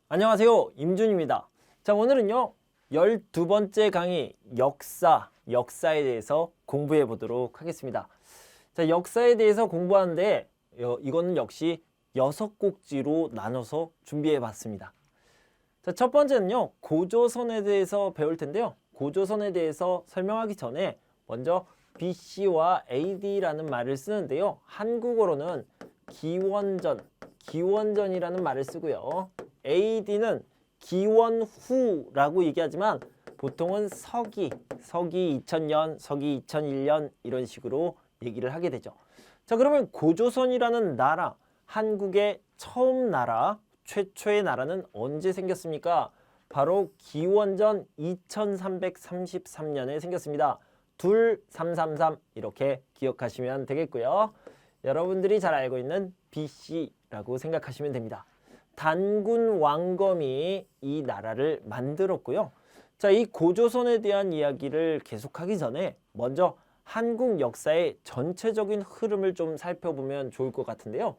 안녕하세요. 임준입니다. 자, 오늘은요. 12번째 강의 역사에 대해서 공부해 보도록 하겠습니다. 자, 역사에 대해서 공부하는데 이거는 역시 6곡지로 나눠서 준비해 봤습니다. 자, 첫 번째는요. 고조선에 대해서 배울 텐데요. 고조선에 대해서 설명하기 전에 먼저 BC와 AD라는 말을 쓰는데요. 한국어로는 기원전이라는 말을 쓰고요. AD는 기원후라고 얘기하지만 보통은 서기 2000년, 서기 2001년 이런 식으로 얘기를 하게 되죠. 자, 그러면 고조선이라는 나라, 한국의 처음 나라, 최초의 나라는 언제 생겼습니까? 바로 기원전 2333년에 생겼습니다. 2333 이렇게 기억하시면 되겠고요. 여러분들이 잘 알고 있는 BC라고 생각하시면 됩니다. 단군 왕검이 이 나라를 만들었고요. 자, 이 고조선에 대한 이야기를 계속하기 전에 먼저 한국 역사의 전체적인 흐름을 좀 살펴보면 좋을 것 같은데요.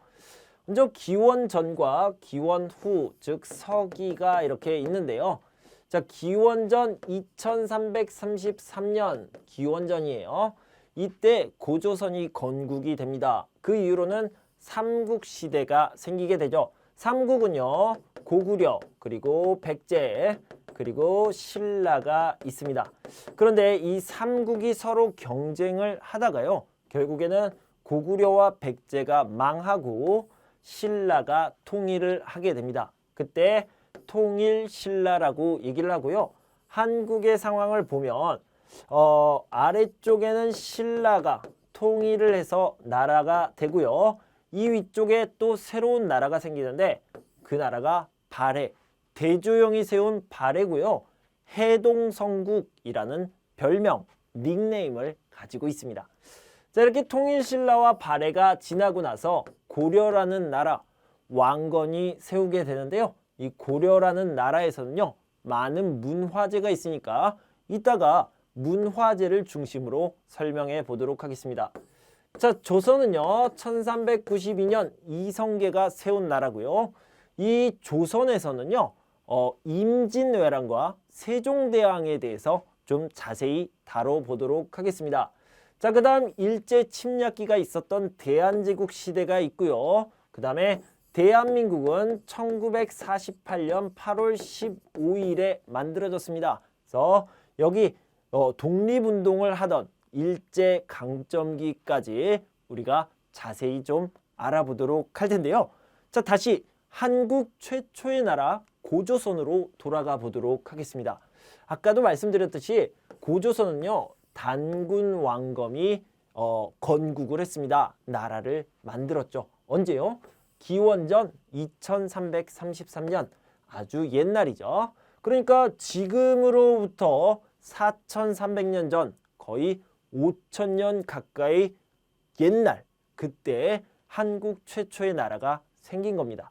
먼저 기원전과 기원후, 즉 서기가 이렇게 있는데요. 자, 기원전 2333년 기원전이에요. 이때 고조선이 건국이 됩니다. 그 이후로는 삼국시대가 생기게 되죠. 삼국은요, 고구려, 그리고 백제, 그리고 신라가 있습니다. 그런데 이 삼국이 서로 경쟁을 하다가요, 결국에는 고구려와 백제가 망하고 신라가 통일을 하게 됩니다. 그때 통일신라라고 얘기를 하고요. 한국의 상황을 보면 아래쪽에는 신라가 통일을 해서 나라가 되고요. 이 위쪽에 또 새로운 나라가 생기는데 그 나라가 발해, 대조영이 세운 발해고요. 해동성국이라는 별명, 닉네임을 가지고 있습니다. 자, 이렇게 통일신라와 발해가 지나고 나서 고려라는 나라, 왕건이 세우게 되는데요. 이 고려라는 나라에서는요, 많은 문화재가 있으니까 이따가 문화재를 중심으로 설명해 보도록 하겠습니다. 자, 조선은요, 1392년 이성계가 세운 나라고요. 이 조선에서는요, 임진왜란과 세종대왕에 대해서 좀 자세히 다뤄보도록 하겠습니다. 자, 그 다음 일제 침략기가 있었던 대한제국 시대가 있고요. 그 다음에 대한민국은 1948년 8월 15일에 만들어졌습니다. 그래서 여기 독립운동을 하던 일제 강점기까지 우리가 자세히 좀 알아보도록 할 텐데요. 자, 다시 한국 최초의 나라 고조선으로 돌아가 보도록 하겠습니다. 아까도 말씀드렸듯이 고조선은요, 단군 왕검이 건국을 했습니다. 나라를 만들었죠. 언제요? 기원전 2333년, 아주 옛날이죠. 그러니까 지금으로부터 4300년 전, 거의 5000년 가까이 옛날, 그때 한국 최초의 나라가 생긴 겁니다.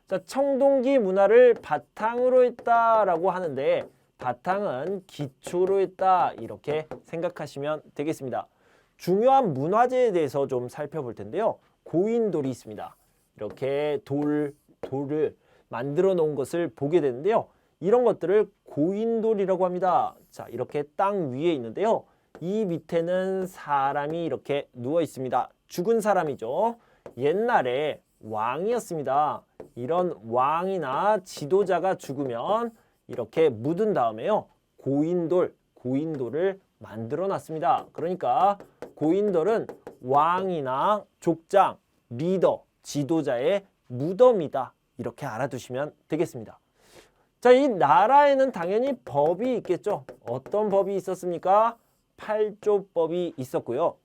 자, 청동기 문화를 바탕으로 했다라고 하는데 바탕은 기초로 했다, 이렇게 생각하시면 되겠습니다. 중요한 문화재에 대해서 좀 살펴볼 텐데요. 고인돌이 있습니다. 이렇게 돌을 만들어 놓은 것을 보게 되는데요. 이런 것들을 고인돌이라고 합니다. 자, 이렇게 땅 위에 있는데요. 이 밑에는 사람이 이렇게 누워 있습니다. 죽은 사람이죠. 옛날에 왕이었습니다. 이런 왕이나 지도자가 죽으면 이렇게 묻은 다음에요, 고인돌을 만들어 놨습니다. 그러니까 고인돌은 왕이나 족장, 리더, 지도자의 무덤이다, 이렇게 알아두시면 되겠습니다. 자, 이 나라에는 당연히 법이 있겠죠. 어떤 법이 있었습니까? 팔조법이 있었고요.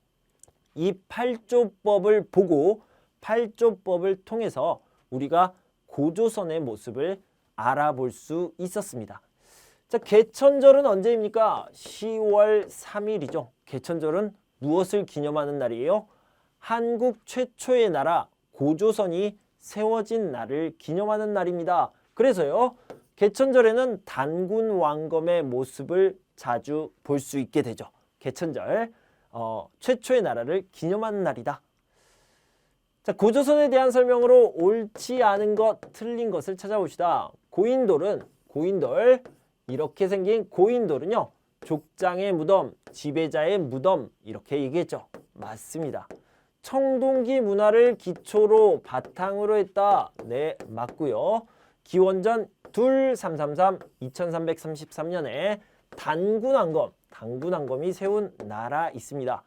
이 팔조법을 보고 팔조법을 통해서 우리가 고조선의 모습을 알아볼 수 있었습니다. 자, 개천절은 언제입니까? 10월 3일이죠. 개천절은 무엇을 기념하는 날이에요? 한국 최초의 나라 고조선이 세워진 날을 기념하는 날입니다. 그래서요, 개천절에는 단군 왕검의 모습을 자주 볼 수 있게 되죠. 개천절, 최초의 나라를 기념하는 날이다. 자, 고조선에 대한 설명으로 옳지 않은 것, 틀린 것을 찾아봅시다. 고인돌 이렇게 생긴 고인돌은요. 족장의 무덤, 지배자의 무덤 이렇게 얘기했죠. 맞습니다. 청동기 문화를 기초로 바탕으로 했다. 네, 맞고요. 기원전 2333 2333년에 단군왕검이 세운 나라 있습니다.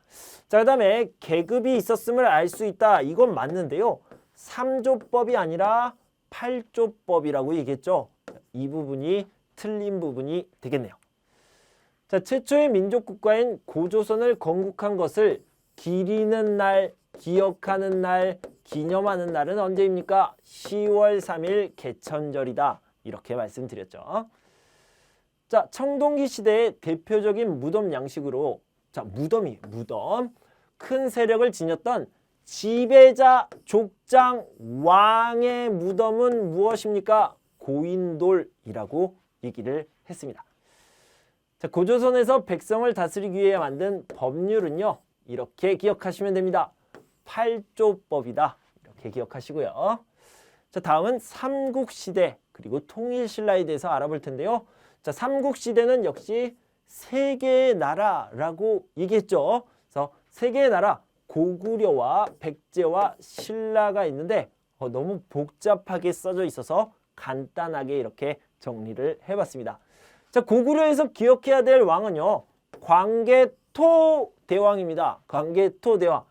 자, 그 다음에 계급이 있었음을 알 수 있다. 이건 맞는데요. 3조법이 아니라 8조법이라고 얘기했죠. 이 부분이 틀린 부분이 되겠네요. 자, 최초의 민족국가인 고조선을 건국한 것을 기리는 날, 기억하는 날, 기념하는 날은 언제입니까? 10월 3일 개천절이다. 이렇게 말씀드렸죠. 자, 청동기 시대의 대표적인 무덤 양식으로 자, 무덤. 큰 세력을 지녔던 지배자, 족장, 왕의 무덤은 무엇입니까? 고인돌이라고 얘기를 했습니다. 자, 고조선에서 백성을 다스리기 위해 만든 법률은요. 이렇게 기억하시면 됩니다. 8조법이다. 이렇게 기억하시고요. 자, 다음은 삼국시대 그리고 통일신라에 대해서 알아볼 텐데요. 자, 삼국시대는 역시 세 개의 나라라고 얘기했죠. 그래서 세 개의 나라, 고구려와 백제와 신라가 있는데 너무 복잡하게 써져 있어서 간단하게 이렇게 정리를 해봤습니다. 자, 고구려에서 기억해야 될 왕은요. 광개토 대왕입니다. 광개토 대왕.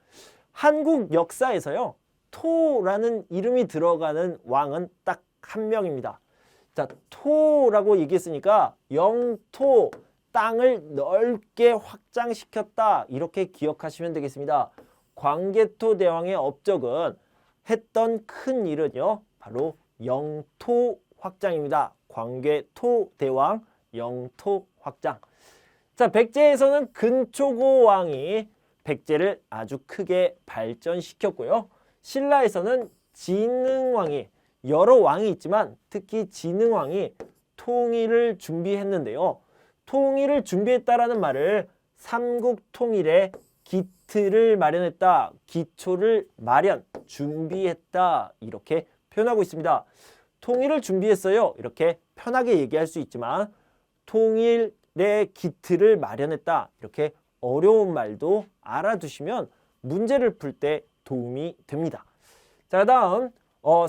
한국 역사에서요. 토라는 이름이 들어가는 왕은 딱 한 명입니다. 자, 토라고 얘기했으니까 영토, 땅을 넓게 확장시켰다. 이렇게 기억하시면 되겠습니다. 광개토 대왕의 업적은 했던 큰 일은요. 바로 영토 확장입니다. 광개토 대왕 영토 확장. 자, 백제에서는 근초고 왕이 백제를 아주 크게 발전시켰고요. 신라에서는 진흥왕이 여러 왕이 있지만 특히 진흥왕이 통일을 준비했는데요. 통일을 준비했다라는 말을 삼국통일의 기틀을 마련했다. 기초를 준비했다. 이렇게 표현하고 있습니다. 통일을 준비했어요. 이렇게 편하게 얘기할 수 있지만 통일의 기틀을 마련했다. 이렇게 어려운 말도 알아두시면 문제를 풀 때 도움이 됩니다. 자, 다음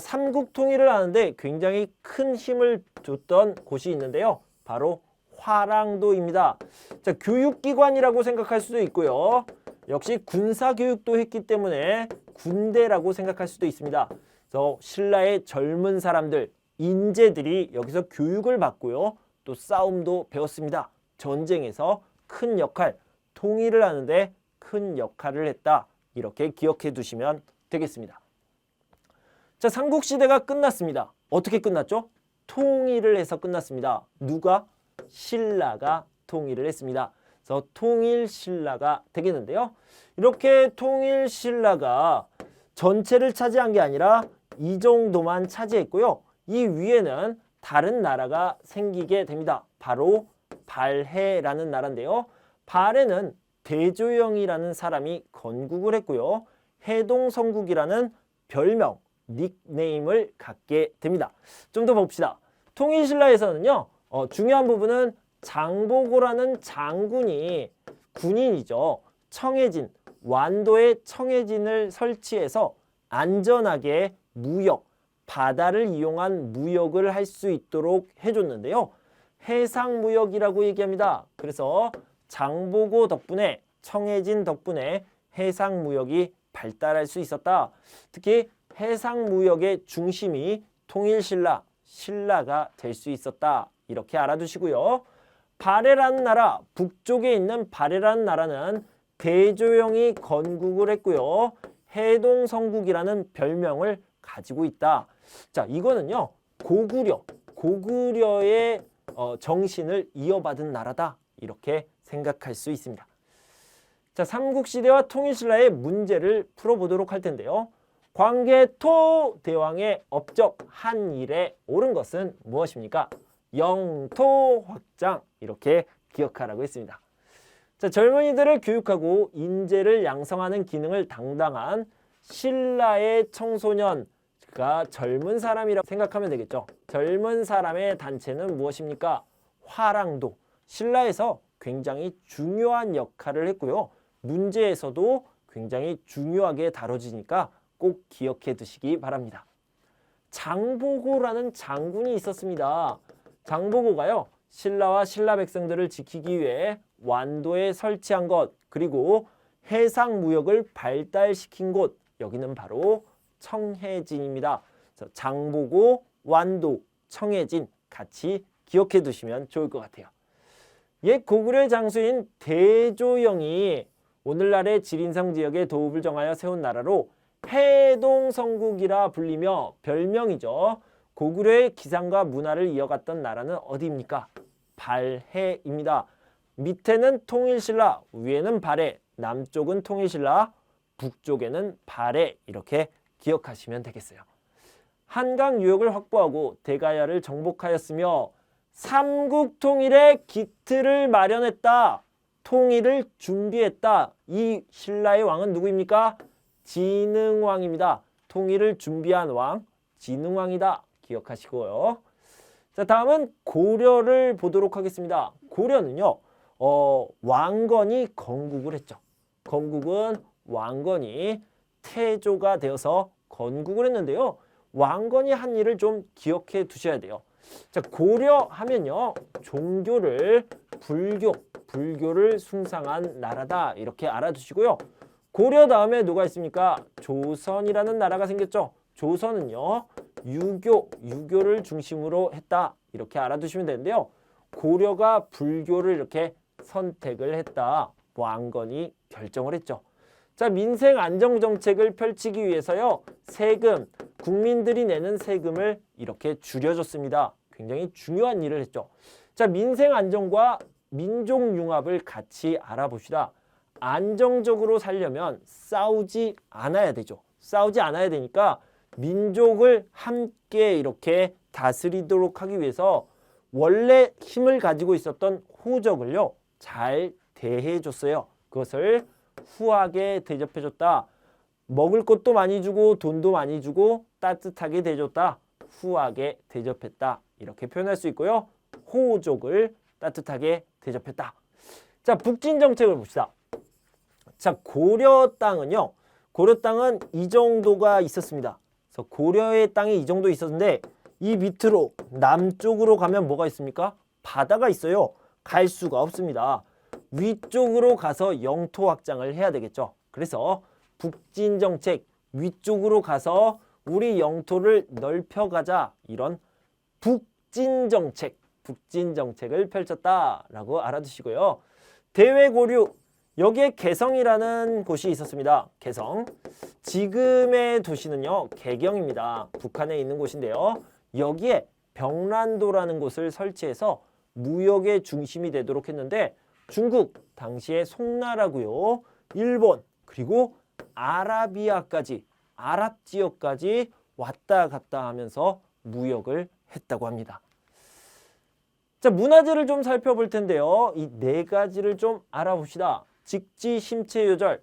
삼국 통일을 하는데 굉장히 큰 힘을 줬던 곳이 있는데요. 바로 화랑도입니다. 자, 교육기관이라고 생각할 수도 있고요. 역시 군사교육도 했기 때문에 군대라고 생각할 수도 있습니다. 그래서 신라의 젊은 사람들, 인재들이 여기서 교육을 받고요. 또 싸움도 배웠습니다. 전쟁에서 큰 역할, 통일을 하는데 큰 역할을 했다. 이렇게 기억해 두시면 되겠습니다. 자, 삼국시대가 끝났습니다. 어떻게 끝났죠? 통일을 해서 끝났습니다. 누가? 신라가 통일을 했습니다. 그래서 통일신라가 되겠는데요. 이렇게 통일신라가 전체를 차지한 게 아니라 이 정도만 차지했고요. 이 위에는 다른 나라가 생기게 됩니다. 바로 발해라는 나라인데요. 발해는 대조영이라는 사람이 건국을 했고요. 해동성국이라는 별명, 닉네임을 갖게 됩니다. 좀 더 봅시다. 통일신라에서는요. 중요한 부분은 장보고라는 장군이 군인이죠. 청해진, 완도에 청해진을 설치해서 안전하게 무역, 바다를 이용한 무역을 할 수 있도록 해줬는데요. 해상무역이라고 얘기합니다. 그래서 장보고 덕분에, 청해진 덕분에 해상무역이 발달할 수 있었다. 특히 해상무역의 중심이 통일신라, 신라가 될 수 있었다. 이렇게 알아두시고요. 발해라는 나라, 북쪽에 있는 발해라는 나라는 대조영이 건국을 했고요. 해동성국이라는 별명을 가지고 있다. 자, 이거는요. 고구려의 정신을 이어받은 나라다. 이렇게 생각할 수 있습니다. 자, 삼국시대와 통일신라의 문제를 풀어보도록 할 텐데요. 광개토 대왕의 업적 한 일에 옳은 것은 무엇입니까? 영토 확장. 이렇게 기억하라고 했습니다. 자, 젊은이들을 교육하고 인재를 양성하는 기능을 담당한 신라의 청소년가 젊은 사람이라고 생각하면 되겠죠. 젊은 사람의 단체는 무엇입니까? 화랑도. 신라에서 굉장히 중요한 역할을 했고요. 문제에서도 굉장히 중요하게 다뤄지니까 꼭 기억해 두시기 바랍니다. 장보고라는 장군이 있었습니다. 장보고가요, 신라와 신라 백성들을 지키기 위해 완도에 설치한 것, 그리고 해상 무역을 발달시킨 곳, 여기는 바로 청해진입니다. 그래서 장보고, 완도, 청해진 같이 기억해 두시면 좋을 것 같아요. 옛 고구려의 장수인 대조영이 오늘날의 지린성 지역의 도읍을 정하여 세운 나라로 해동성국이라 불리며 별명이죠. 고구려의 기상과 문화를 이어갔던 나라는 어디입니까? 발해입니다. 밑에는 통일신라, 위에는 발해, 남쪽은 통일신라, 북쪽에는 발해, 이렇게 기억하시면 되겠어요. 한강 유역을 확보하고 대가야를 정복하였으며 삼국통일의 기틀을 마련했다. 통일을 준비했다. 이 신라의 왕은 누구입니까? 진흥왕입니다. 통일을 준비한 왕, 진흥왕이다. 기억하시고요. 자, 다음은 고려를 보도록 하겠습니다. 고려는요, 왕건이 건국을 했죠. 건국은 왕건이 태조가 되어서 건국을 했는데요. 왕건이 한 일을 좀 기억해 두셔야 돼요. 자, 고려 하면요, 종교를 불교를 숭상한 나라다. 이렇게 알아두시고요. 고려 다음에 누가 있습니까? 조선이라는 나라가 생겼죠. 조선은요, 유교를 중심으로 했다. 이렇게 알아두시면 되는데요. 고려가 불교를 이렇게 선택을 했다. 왕건이 결정을 했죠. 자, 민생 안정 정책을 펼치기 위해서요, 세금, 국민들이 내는 세금을 이렇게 줄여줬습니다. 굉장히 중요한 일을 했죠. 자, 민생 안정과 민족 융합을 같이 알아봅시다. 안정적으로 살려면 싸우지 않아야 되죠. 싸우지 않아야 되니까 민족을 함께 이렇게 다스리도록 하기 위해서 원래 힘을 가지고 있었던 호적을요, 잘 대해줬어요. 그것을 후하게 대접해줬다. 먹을 것도 많이 주고 돈도 많이 주고 따뜻하게 대줬다. 후하게 대접했다. 이렇게 표현할 수 있고요. 호족을 따뜻하게 대접했다. 자, 북진 정책을 봅시다. 자, 고려 땅은요, 고려 땅은 이 정도가 있었습니다. 그래서 고려의 땅이 이 정도 있었는데 이 밑으로 남쪽으로 가면 뭐가 있습니까? 바다가 있어요. 갈 수가 없습니다. 위쪽으로 가서 영토 확장을 해야 되겠죠. 그래서 북진 정책, 위쪽으로 가서 우리 영토를 넓혀가자, 이런 북진 정책을 펼쳤다라고 알아두시고요. 대외고류, 여기에 개성이라는 곳이 있었습니다. 개성. 지금의 도시는요, 개경입니다. 북한에 있는 곳인데요. 여기에 병란도라는 곳을 설치해서 무역의 중심이 되도록 했는데 중국, 당시에 송나라고요. 일본, 그리고 아라비아까지, 아랍 지역까지 왔다 갔다 하면서 무역을 했다고 합니다. 자, 문화재를 좀 살펴볼 텐데요. 이 네 가지를 좀 알아봅시다. 직지심체요절,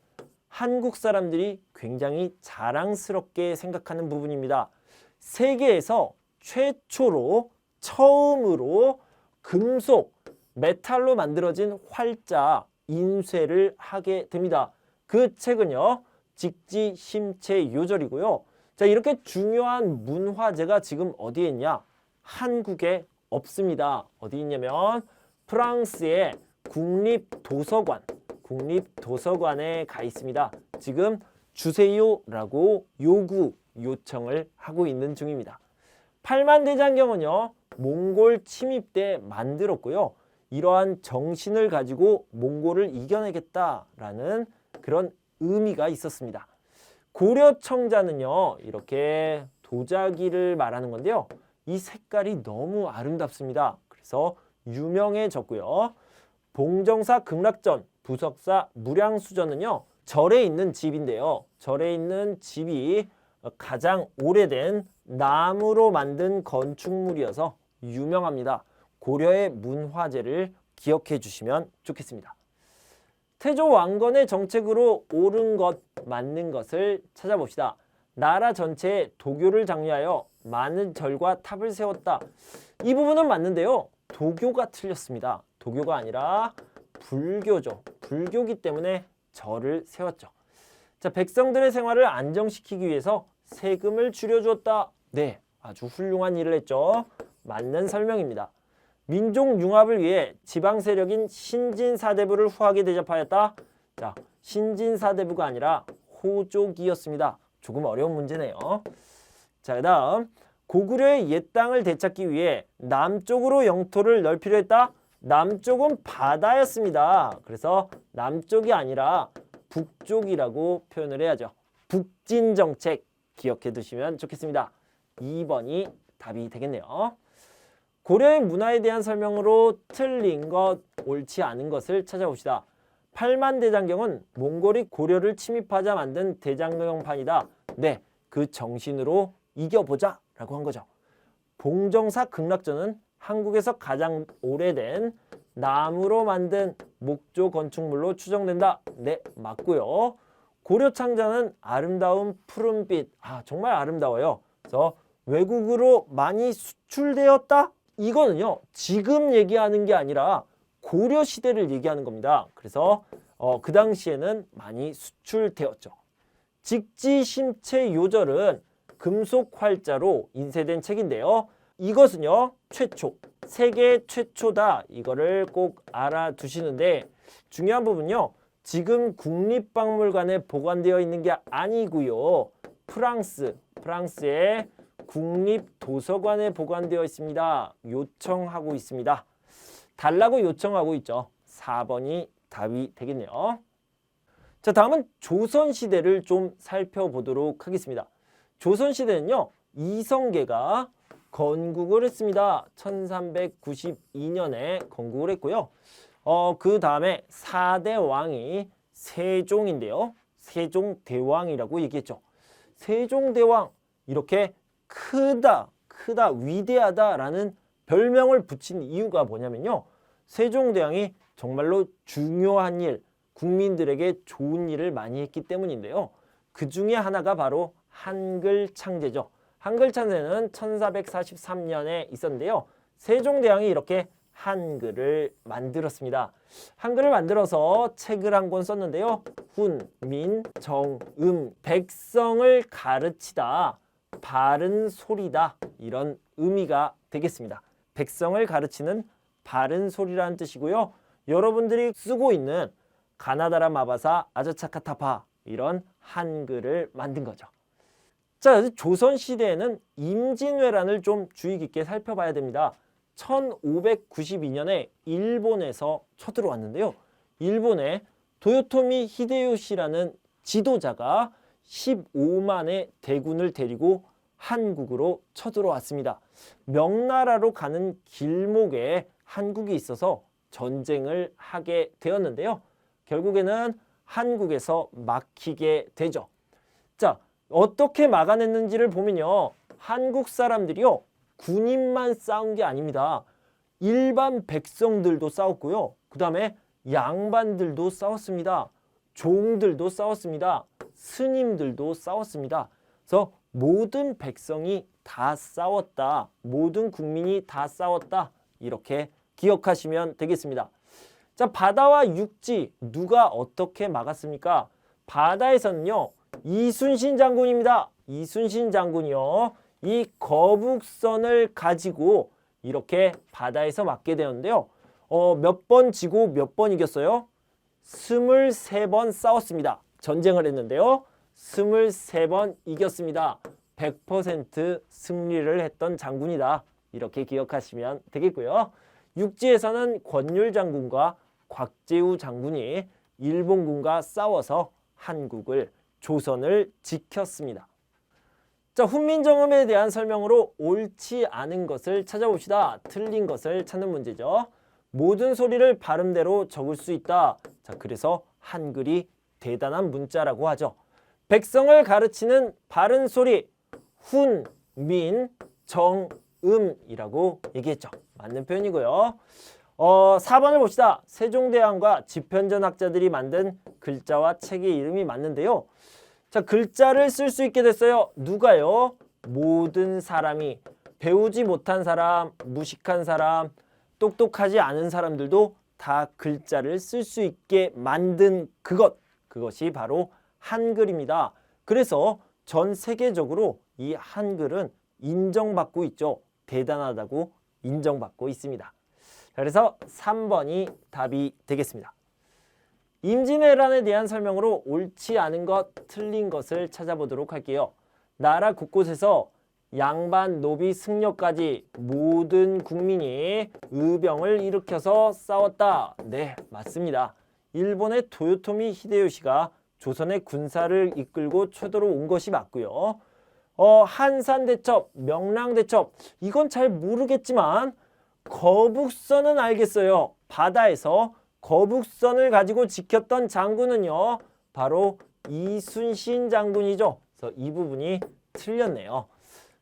한국 사람들이 굉장히 자랑스럽게 생각하는 부분입니다. 세계에서 최초로, 처음으로 금속, 메탈로 만들어진 활자, 인쇄를 하게 됩니다. 그 책은요, 직지심체요절이고요. 자, 이렇게 중요한 문화재가 지금 어디에 있냐? 한국에 없습니다. 어디 있냐면 프랑스의 국립도서관에 가 있습니다. 지금 주세요라고 요청을 하고 있는 중입니다. 팔만대장경은요, 몽골 침입 때 만들었고요. 이러한 정신을 가지고 몽골을 이겨내겠다라는 그런 의미가 있었습니다. 고려청자는요, 이렇게 도자기를 말하는 건데요. 이 색깔이 너무 아름답습니다. 그래서 유명해졌고요. 봉정사 극락전, 부석사 무량수전은요, 절에 있는 집인데요. 절에 있는 집이 가장 오래된 나무로 만든 건축물이어서 유명합니다. 고려의 문화재를 기억해 주시면 좋겠습니다. 태조 왕건의 정책으로 옳은 것, 맞는 것을 찾아봅시다. 나라 전체에 도교를 장려하여 많은 절과 탑을 세웠다. 이 부분은 맞는데요. 도교가 틀렸습니다. 도교가 아니라 불교죠. 불교기 때문에 절을 세웠죠. 자, 백성들의 생활을 안정시키기 위해서 세금을 줄여주었다. 네, 아주 훌륭한 일을 했죠. 맞는 설명입니다. 민족 융합을 위해 지방 세력인 신진사대부를 후하게 대접하였다. 자, 신진사대부가 아니라 호족이었습니다. 조금 어려운 문제네요. 자, 그 다음 고구려의 옛 땅을 되찾기 위해 남쪽으로 영토를 넓히려 했다. 남쪽은 바다였습니다. 그래서 남쪽이 아니라 북쪽이라고 표현을 해야죠. 북진정책 기억해 두시면 좋겠습니다. 2번이 답이 되겠네요. 고려의 문화에 대한 설명으로 틀린 것, 옳지 않은 것을 찾아봅시다. 팔만대장경은 몽골이 고려를 침입하자 만든 대장경판이다. 네, 그 정신으로 이겨보자 라고 한 거죠. 봉정사 극락전은 한국에서 가장 오래된 나무로 만든 목조 건축물로 추정된다. 네, 맞고요. 고려 창자는 아름다운 푸른빛. 정말 아름다워요. 그래서 외국으로 많이 수출되었다? 이거는요, 지금 얘기하는 게 아니라 고려 시대를 얘기하는 겁니다. 그래서 그 당시에는 많이 수출되었죠. 직지심체 요절은 금속 활자로 인쇄된 책인데요. 이것은요, 최초, 세계 최초다. 이거를 꼭 알아두시는데 중요한 부분요, 지금 국립박물관에 보관되어 있는 게 아니고요. 프랑스의 국립도서관에 보관되어 있습니다. 요청하고 있습니다. 달라고 요청하고 있죠. 4번이 답이 되겠네요. 자, 다음은 조선시대를 좀 살펴보도록 하겠습니다. 조선시대는요, 이성계가 건국을 했습니다. 1392년에 건국을 했고요. 그 다음에 4대 왕이 세종인데요. 세종대왕이라고 얘기했죠. 세종대왕, 이렇게 크다, 위대하다라는 별명을 붙인 이유가 뭐냐면요. 세종대왕이 정말로 중요한 일, 국민들에게 좋은 일을 많이 했기 때문인데요. 그 중에 하나가 바로 한글 창제죠. 한글 창제는 1443년에 있었는데요. 세종대왕이 이렇게 한글을 만들었습니다. 한글을 만들어서 책을 한 권 썼는데요. 훈, 민, 정, 백성을 가르치다, 바른 소리다, 이런 의미가 되겠습니다. 백성을 가르치는 바른 소리라는 뜻이고요. 여러분들이 쓰고 있는 가나다라 마바사 아자차카타파, 이런 한글을 만든 거죠. 자, 조선시대에는 임진왜란을 좀 주의 깊게 살펴봐야 됩니다. 1592년에 일본에서 쳐들어왔는데요. 일본의 도요토미 히데요시라는 지도자가 15만의 대군을 데리고 한국으로 쳐들어왔습니다. 명나라로 가는 길목에 한국이 있어서 전쟁을 하게 되었는데요. 결국에는 한국에서 막히게 되죠. 자, 어떻게 막아냈는지를 보면요. 한국 사람들이요, 군인만 싸운 게 아닙니다. 일반 백성들도 싸웠고요. 그 다음에 양반들도 싸웠습니다. 종들도 싸웠습니다. 스님들도 싸웠습니다. 그래서 모든 백성이 다 싸웠다. 모든 국민이 다 싸웠다. 이렇게 기억하시면 되겠습니다. 자, 바다와 육지 누가 어떻게 막았습니까? 바다에서는요, 이순신 장군입니다. 이순신 장군이요, 이 거북선을 가지고 이렇게 바다에서 막게 되었는데요. 몇 번 지고 몇 번 이겼어요? 23번 싸웠습니다. 전쟁을 했는데요. 23번 이겼습니다. 100% 승리를 했던 장군이다. 이렇게 기억하시면 되겠고요. 육지에서는 권율 장군과 곽재우 장군이 일본군과 싸워서 한국을, 조선을 지켰습니다. 자, 훈민정음에 대한 설명으로 옳지 않은 것을 찾아봅시다. 틀린 것을 찾는 문제죠. 모든 소리를 발음대로 적을 수 있다. 자, 그래서 한글이 대단한 문자라고 하죠. 백성을 가르치는 바른 소리, 훈, 민, 정, 음이라고 얘기했죠. 맞는 표현이고요. 4번을 봅시다. 세종대왕과 집현전학자들이 만든 글자와 책의 이름이 맞는데요. 자, 글자를 쓸 수 있게 됐어요. 누가요? 모든 사람이, 배우지 못한 사람, 무식한 사람, 똑똑하지 않은 사람들도 다 글자를 쓸 수 있게 만든 그것이 바로 한글입니다. 그래서 전 세계적으로 이 한글은 인정받고 있죠. 대단하다고 인정받고 있습니다. 그래서 3번이 답이 되겠습니다. 임진왜란에 대한 설명으로 옳지 않은 것, 틀린 것을 찾아보도록 할게요. 나라 곳곳에서 양반, 노비, 승려까지 모든 국민이 의병을 일으켜서 싸웠다. 네, 맞습니다. 일본의 도요토미 히데요시가 조선의 군사를 이끌고 초도로 온 것이 맞고요. 한산대첩, 명랑대첩, 이건 잘 모르겠지만 거북선은 알겠어요. 바다에서 거북선을 가지고 지켰던 장군은요, 바로 이순신 장군이죠. 그래서 이 부분이 틀렸네요.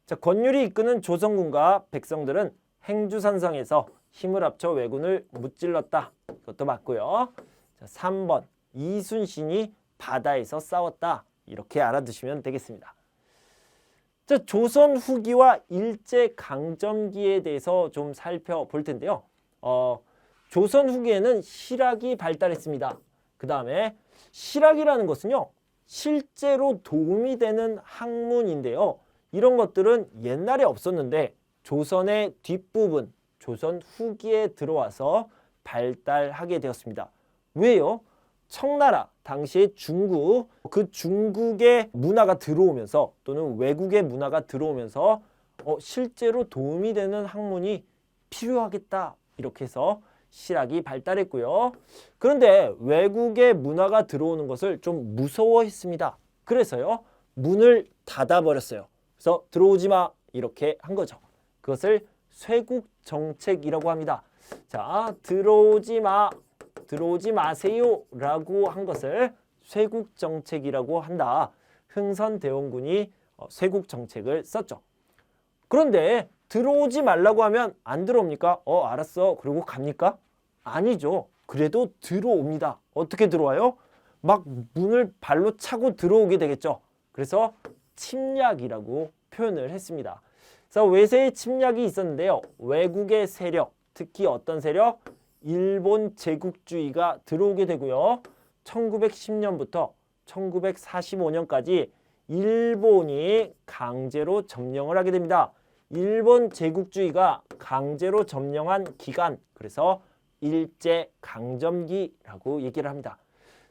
자, 권율이 이끄는 조선군과 백성들은 행주산성에서 힘을 합쳐 왜군을 무찔렀다. 이것도 맞고요. 자, 3번 이순신이 바다에서 싸웠다. 이렇게 알아두시면 되겠습니다. 자, 조선 후기와 일제강점기에 대해서 좀 살펴볼 텐데요. 조선 후기에는 실학이 발달했습니다. 그 다음에 실학이라는 것은요, 실제로 도움이 되는 학문인데요. 이런 것들은 옛날에 없었는데 조선의 뒷부분, 조선 후기에 들어와서 발달하게 되었습니다. 왜요? 청나라, 당시에 중국, 그 중국의 문화가 들어오면서 또는 외국의 문화가 들어오면서 실제로 도움이 되는 학문이 필요하겠다. 이렇게 해서 실학이 발달했고요. 그런데 외국의 문화가 들어오는 것을 좀 무서워했습니다. 그래서요, 문을 닫아버렸어요. 그래서 들어오지 마, 이렇게 한 거죠. 그것을 쇄국 정책이라고 합니다. 자, 들어오지 마세요 라고 한 것을 쇄국 정책이라고 한다. 흥선대원군이 쇄국 정책을 썼죠. 그런데 들어오지 말라고 하면 안 들어옵니까? 알았어. 그리고 갑니까? 아니죠. 그래도 들어옵니다. 어떻게 들어와요? 막 문을 발로 차고 들어오게 되겠죠. 그래서 침략이라고 표현을 했습니다. 그래서 외세의 침략이 있었는데요. 외국의 세력, 특히 어떤 세력? 일본 제국주의가 들어오게 되고요. 1910년부터 1945년까지 일본이 강제로 점령을 하게 됩니다. 일본 제국주의가 강제로 점령한 기간, 그래서 일제강점기라고 얘기를 합니다.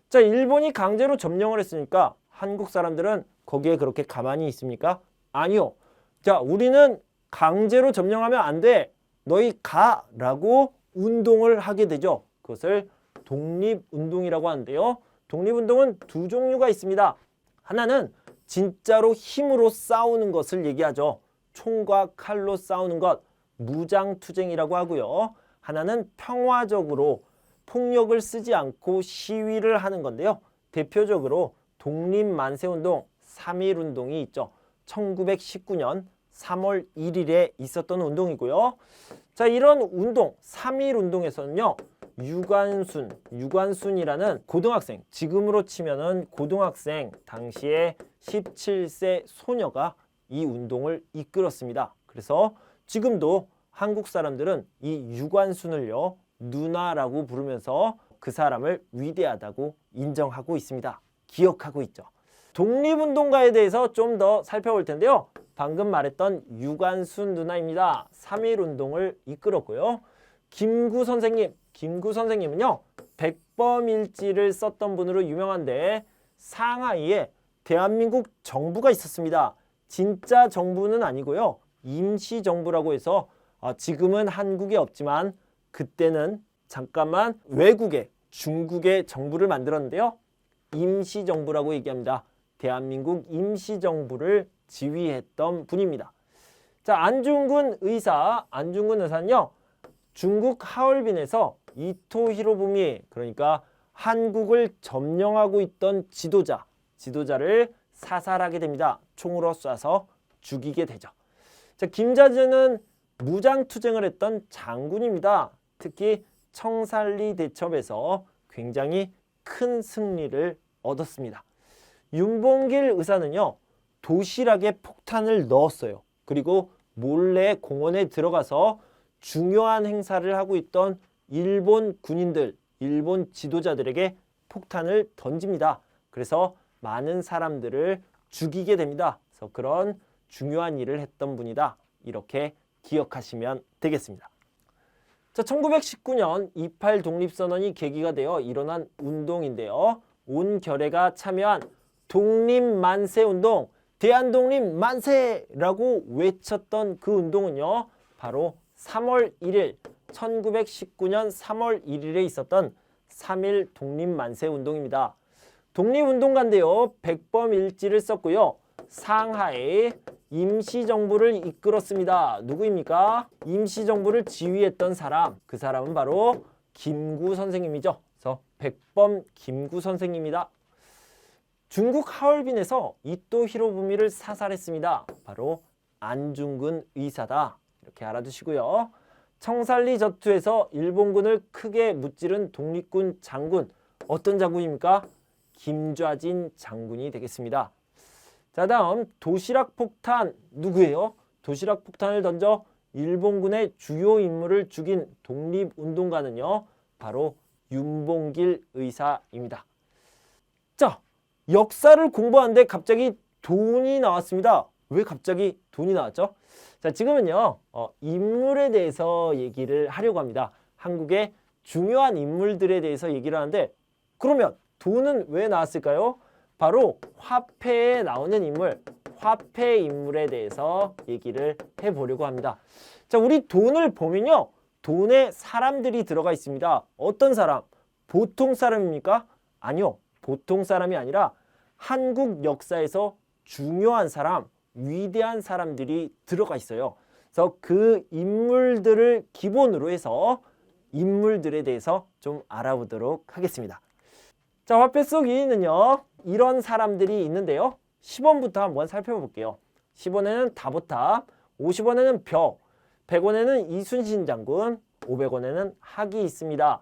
자, 일본이 강제로 점령을 했으니까 한국 사람들은 거기에 그렇게 가만히 있습니까? 아니요. 자, 우리는 강제로 점령하면 안 돼. 너희 가! 라고 운동을 하게 되죠. 그것을 독립운동이라고 하는데요. 독립운동은 두 종류가 있습니다. 하나는 진짜로 힘으로 싸우는 것을 얘기하죠. 총과 칼로 싸우는 것, 무장투쟁이라고 하고요. 하나는 평화적으로 폭력을 쓰지 않고 시위를 하는 건데요. 대표적으로 독립만세운동, 3.1운동이 있죠. 1919년 3월 1일에 있었던 운동이고요. 자, 이런 운동, 3.1운동에서는요. 유관순이라는 고등학생, 지금으로 치면은 고등학생, 당시에 17세 소녀가 이 운동을 이끌었습니다. 그래서 지금도 한국 사람들은 이 유관순을요, 누나라고 부르면서 그 사람을 위대하다고 인정하고 있습니다. 기억하고 있죠. 독립운동가에 대해서 좀 더 살펴볼 텐데요. 방금 말했던 유관순 누나입니다. 3.1운동을 이끌었고요. 김구 선생님은요, 백범일지를 썼던 분으로 유명한데 상하이에 대한민국 정부가 있었습니다. 진짜 정부는 아니고요. 임시정부라고 해서 지금은 한국에 없지만 그때는 잠깐만 외국의 중국의 정부를 만들었는데요. 임시정부라고 얘기합니다. 대한민국 임시정부를 지휘했던 분입니다. 자, 안중근 의사는요. 중국 하얼빈에서 이토 히로부미, 그러니까 한국을 점령하고 있던 지도자를 사살하게 됩니다. 총으로 쏴서 죽이게 되죠. 자, 김자진은 무장투쟁을 했던 장군입니다. 특히 청산리 대첩에서 굉장히 큰 승리를 얻었습니다. 윤봉길 의사는요, 도시락에 폭탄을 넣었어요. 그리고 몰래 공원에 들어가서 중요한 행사를 하고 있던 일본 군인들, 일본 지도자들에게 폭탄을 던집니다. 그래서 많은 사람들을 죽이게 됩니다. 그래서 그런 중요한 일을 했던 분이다. 이렇게 기억하시면 되겠습니다. 자, 1919년 28 독립선언이 계기가 되어 일어난 운동인데요. 온 결의가 참여한 독립만세운동, 대한독립만세라고 외쳤던 그 운동은요, 바로 3월 1일, 1919년 3월 1일에 있었던 3.1 독립만세운동입니다. 독립운동가인데요, 백범일지를 썼고요. 상하이 임시정부를 이끌었습니다. 누구입니까? 임시정부를 지휘했던 사람, 그 사람은 바로 김구 선생님이죠. 그래서 백범 김구 선생님입니다. 중국 하얼빈에서 이토 히로부미를 사살했습니다. 바로 안중근 의사다. 이렇게 알아두시고요. 청산리 전투에서 일본군을 크게 무찌른 독립군 장군, 어떤 장군입니까? 김좌진 장군이 되겠습니다. 자, 다음 도시락 폭탄 누구예요? 도시락 폭탄을 던져 일본군의 주요 인물을 죽인 독립운동가는요, 바로 윤봉길 의사입니다. 자, 역사를 공부하는데 갑자기 돈이 나왔습니다. 왜 갑자기 돈이 나왔죠? 자, 지금은요, 인물에 대해서 얘기를 하려고 합니다. 한국의 중요한 인물들에 대해서 얘기를 하는데, 그러면 돈은 왜 나왔을까요? 바로 화폐에 나오는 인물, 화폐 인물에 대해서 얘기를 해보려고 합니다. 자, 우리 돈을 보면요, 돈에 사람들이 들어가 있습니다. 어떤 사람? 보통 사람입니까? 아니요, 보통 사람이 아니라 한국 역사에서 중요한 사람, 위대한 사람들이 들어가 있어요. 그래서 그 인물들을 기본으로 해서 인물들에 대해서 좀 알아보도록 하겠습니다. 자, 화폐 속 2위는요, 이런 사람들이 있는데요. 10원부터 한번 살펴볼게요. 10원에는 다보탑, 50원에는 벽, 100원에는 이순신 장군, 500원에는 학이 있습니다.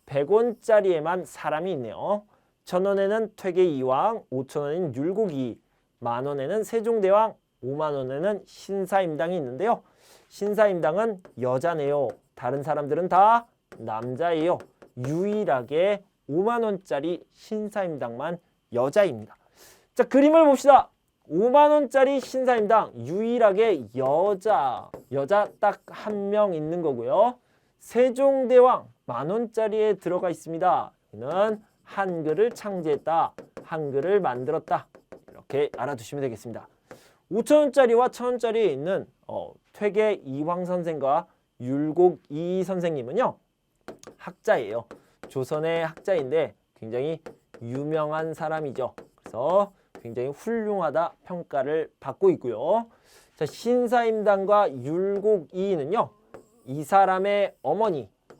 100원짜리에만 사람이 있네요. 1000원에는 퇴계 이왕, 5000원에는 율곡이, 만원에는 세종대왕, 5만원에는 신사임당이 있는데요. 신사임당은 여자네요. 다른 사람들은 다 남자예요. 유일하게 5만원짜리 신사임당만 여자입니다. 자, 그림을 봅시다. 5만원짜리 신사임당 유일하게 여자 딱 한 명 있는 거고요. 세종대왕 만원짜리에 들어가 있습니다. 이는 한글을 창제했다, 한글을 만들었다, 이렇게 알아두시면 되겠습니다. 5천원짜리와 1000원짜리에 있는 퇴계 이황 선생과 율곡 이 선생님은요, 학자예요. 조선의 학자인데 굉장히 유명한 사람이죠. 그래서 굉장히 훌륭하다 평가를 받고 있고요. 자, 신사임당과 율곡 이는요, 이 사람의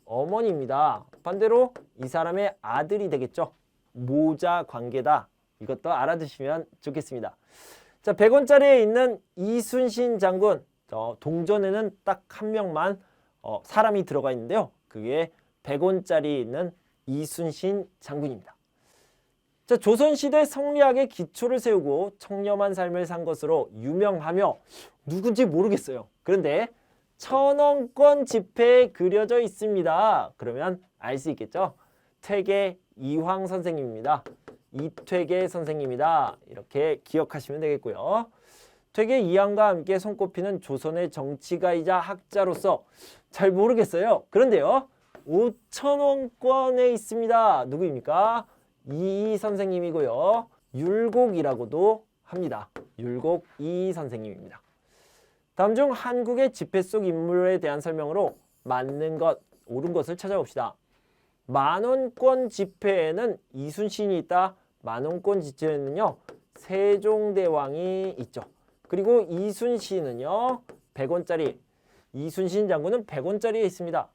어머니입니다. 반대로 이 사람의 아들이 되겠죠. 모자 관계다. 이것도 알아두시면 좋겠습니다. 자, 100원짜리에 있는 이순신 장군, 동전에는 딱 한 명만 사람이 들어가 있는데요. 그게 100원짜리에 있는 이순신 장군입니다. 자, 조선시대 성리학의 기초를 세우고 청렴한 삶을 산 것으로 유명하며 누군지 모르겠어요. 그런데 1000원권 지폐에 그려져 있습니다. 그러면 알 수 있겠죠? 퇴계 이황 선생님입니다. 이퇴계 선생님이다. 이렇게 기억하시면 되겠고요. 퇴계 이황과 함께 손꼽히는 조선의 정치가이자 학자로서 잘 모르겠어요. 그런데요, 5000원권에 있습니다. 누구입니까? 이 선생님이고요. 율곡이라고도 합니다. 율곡 이 선생님입니다. 다음 중 한국의 지폐 속 인물에 대한 설명으로 맞는 것, 옳은 것을 찾아봅시다. 만원권 지폐에는 이순신이 있다. 만원권 지폐에는요, 세종대왕이 있죠. 그리고 이순신은요, 100원짜리, 이순신 장군은 100원짜리에 있습니다.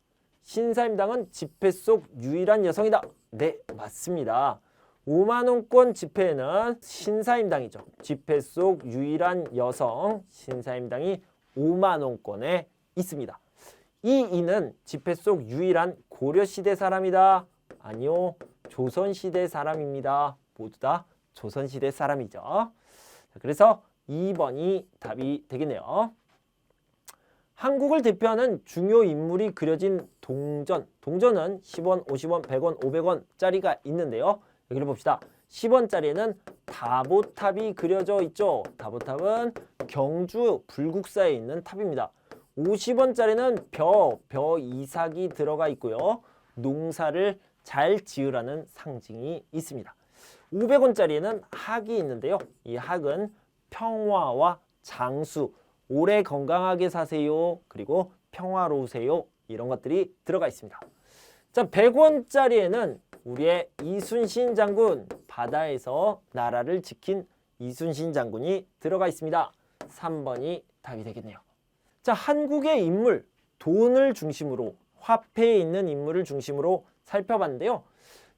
신사임당은 지폐 속 유일한 여성이다. 네, 맞습니다. 5만원권 지폐에는 신사임당이죠. 지폐 속 유일한 여성 신사임당이 5만원권에 있습니다. 이 이는 지폐 속 유일한 고려시대 사람이다. 아니요, 조선시대 사람입니다. 모두 다 조선시대 사람이죠. 자, 그래서 2번이 답이 되겠네요. 한국을 대표하는 중요 인물이 그려진 동전. 동전은 10원, 50원, 100원, 500원짜리가 있는데요. 여기를 봅시다. 10원짜리에는 다보탑이 그려져 있죠. 다보탑은 경주 불국사에 있는 탑입니다. 50원짜리는 벼 이삭이 들어가 있고요. 농사를 잘 지으라는 상징이 있습니다. 500원짜리에는 학이 있는데요. 이 학은 평화와 장수, 오래 건강하게 사세요. 그리고 평화로우세요. 이런 것들이 들어가 있습니다. 자, 100원짜리에는 우리의 이순신 장군, 바다에서 나라를 지킨 이순신 장군이 들어가 있습니다. 3번이 답이 되겠네요. 자, 한국의 인물, 돈을 중심으로, 화폐에 있는 인물을 중심으로 살펴봤는데요.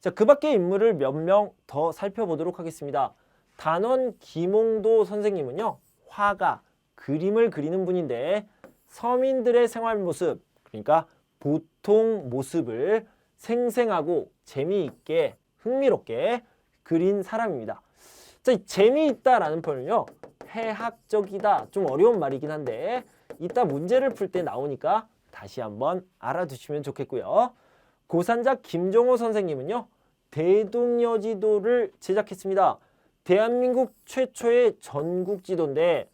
자, 그 밖의 인물을 몇 명 더 살펴보도록 하겠습니다. 단원 김홍도 선생님은요, 화가, 그림을 그리는 분인데 서민들의 생활 모습, 그러니까 보통 모습을 생생하고 재미있게, 흥미롭게 그린 사람입니다. 자, 재미있다라는 표현은요, 해학적이다, 좀 어려운 말이긴 한데 이따 문제를 풀 때 나오니까 다시 한번 알아두시면 좋겠고요. 고산자 김종호 선생님은요, 대동여지도를 제작했습니다. 대한민국 최초의 전국 지도인데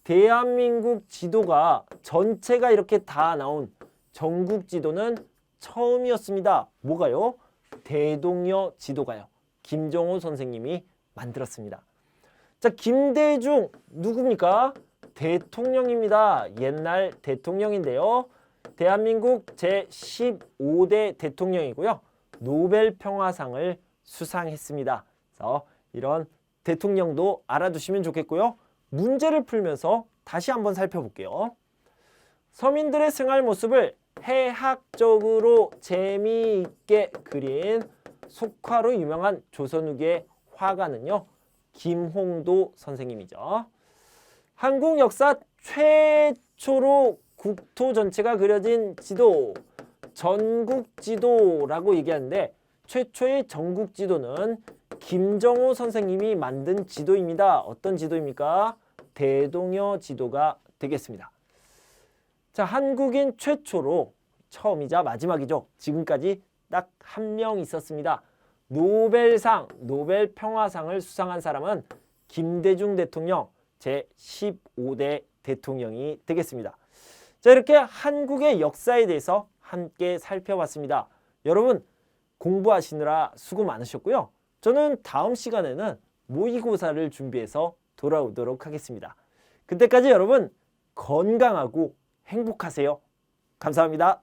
대한민국 지도가 전체가 이렇게 다 나온 전국 지도는 처음이었습니다. 뭐가요? 대동여 지도가요. 김종호 선생님이 만들었습니다. 자, 김대중 누굽니까? 대통령입니다. 옛날 대통령인데요. 대한민국 제15대 대통령이고요. 노벨 평화상을 수상했습니다. 그래서 이런 대통령도 알아두시면 좋겠고요. 문제를 풀면서 다시 한번 살펴볼게요. 서민들의 생활 모습을 해학적으로 재미있게 그린 속화로 유명한 조선 후기의 화가는요, 김홍도 선생님이죠. 한국 역사 최초로 국토 전체가 그려진 지도, 전국지도라고 얘기하는데 최초의 전국지도는 김정호 선생님이 만든 지도입니다. 어떤 지도입니까? 대동여 지도가 되겠습니다. 자, 한국인 최초로 처음이자 마지막이죠. 지금까지 딱 한 명 있었습니다. 노벨상, 노벨 평화상을 수상한 사람은 김대중 대통령, 제15대 대통령이 되겠습니다. 자, 이렇게 한국의 역사에 대해서 함께 살펴봤습니다. 여러분 공부하시느라 수고 많으셨고요. 저는 다음 시간에는 모의고사를 준비해서 돌아오도록 하겠습니다. 그때까지 여러분 건강하고 행복하세요. 감사합니다.